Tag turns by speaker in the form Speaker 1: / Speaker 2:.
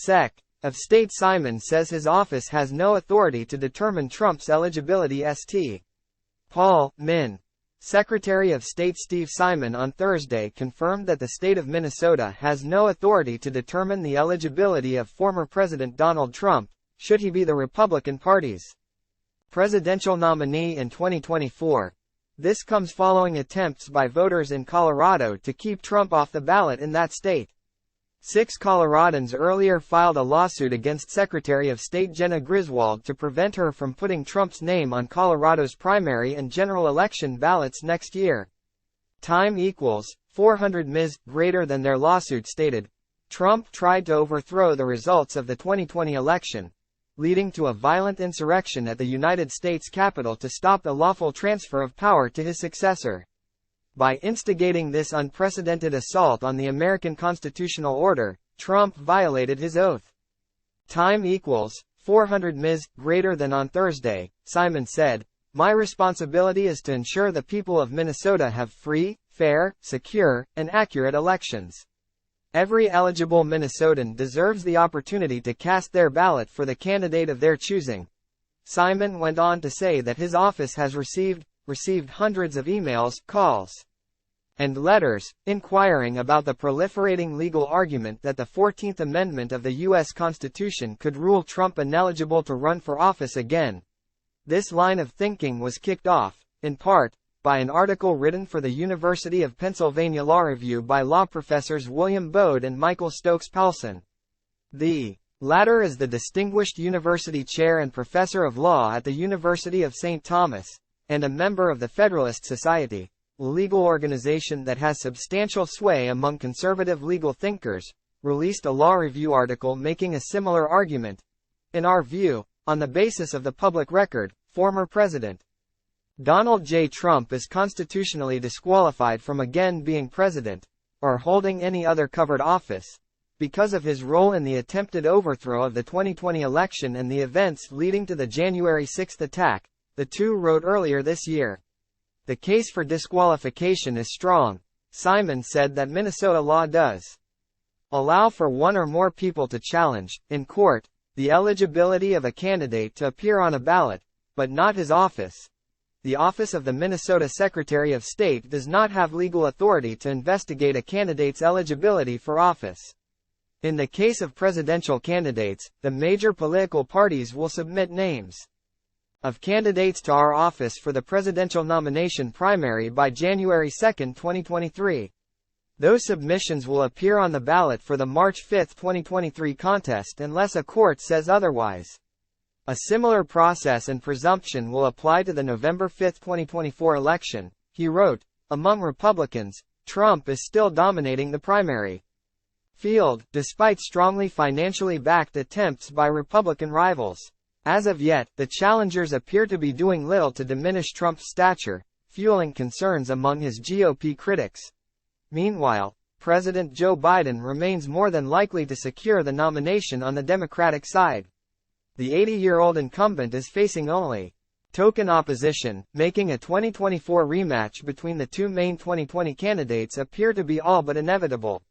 Speaker 1: Sec. of State Simon says his office has no authority to determine Trump's eligibility. St. Paul, Minn. Secretary of State Steve Simon on Thursday confirmed that the state of Minnesota has no authority to determine the eligibility of former President Donald Trump, should he be the Republican Party's presidential nominee in 2024. This comes following attempts by voters in Colorado to keep Trump off the ballot in that state. 6 Coloradans earlier filed a lawsuit against Secretary of State Jena Griswold to prevent her from putting Trump's name on Colorado's primary and general election ballots next year. Time equals 400 Ms. greater than their lawsuit stated. Trump tried to overthrow the results of the 2020 election, leading to a violent insurrection at the United States Capitol to stop the lawful transfer of power to his successor. By instigating this unprecedented assault on the American constitutional order, Trump violated his oath. Time equals 400 Ms. greater than on Thursday, Simon said, "My responsibility is to ensure the people of Minnesota have free, fair, secure, and accurate elections. Every eligible Minnesotan deserves the opportunity to cast their ballot for the candidate of their choosing." Simon went on to say that his office has received hundreds of emails, calls, and letters, inquiring about the proliferating legal argument that the 14th Amendment of the U.S. Constitution could rule Trump ineligible to run for office again. This line of thinking was kicked off, in part, by an article written for the University of Pennsylvania Law Review by law professors William Bode and Michael Stokes-Paulson. The latter is the Distinguished University Chair and Professor of Law at the University of St. Thomas, and a member of the Federalist Society, a legal organization that has substantial sway among conservative legal thinkers, released a law review article making a similar argument. In our view, on the basis of the public record, former President Donald J. Trump is constitutionally disqualified from again being president, or holding any other covered office, because of his role in the attempted overthrow of the 2020 election and the events leading to the January 6 attack, the two wrote earlier this year. The case for disqualification is strong. Simon said that Minnesota law does allow for one or more people to challenge, in court, the eligibility of a candidate to appear on a ballot, but not his office. The office of the Minnesota Secretary of State does not have legal authority to investigate a candidate's eligibility for office. In the case of presidential candidates, the major political parties will submit names of candidates to our office for the presidential nomination primary by January 2, 2023. Those submissions will appear on the ballot for the March 5, 2023 contest unless a court says otherwise. A similar process and presumption will apply to the November 5, 2024 election, he wrote. Among Republicans, Trump is still dominating the primary field, despite strongly financially backed attempts by Republican rivals. As of yet, the challengers appear to be doing little to diminish Trump's stature, fueling concerns among his GOP critics. Meanwhile, President Joe Biden remains more than likely to secure the nomination on the Democratic side. The 80-year-old incumbent is facing only token opposition, making a 2024 rematch between the two main 2020 candidates appear to be all but inevitable.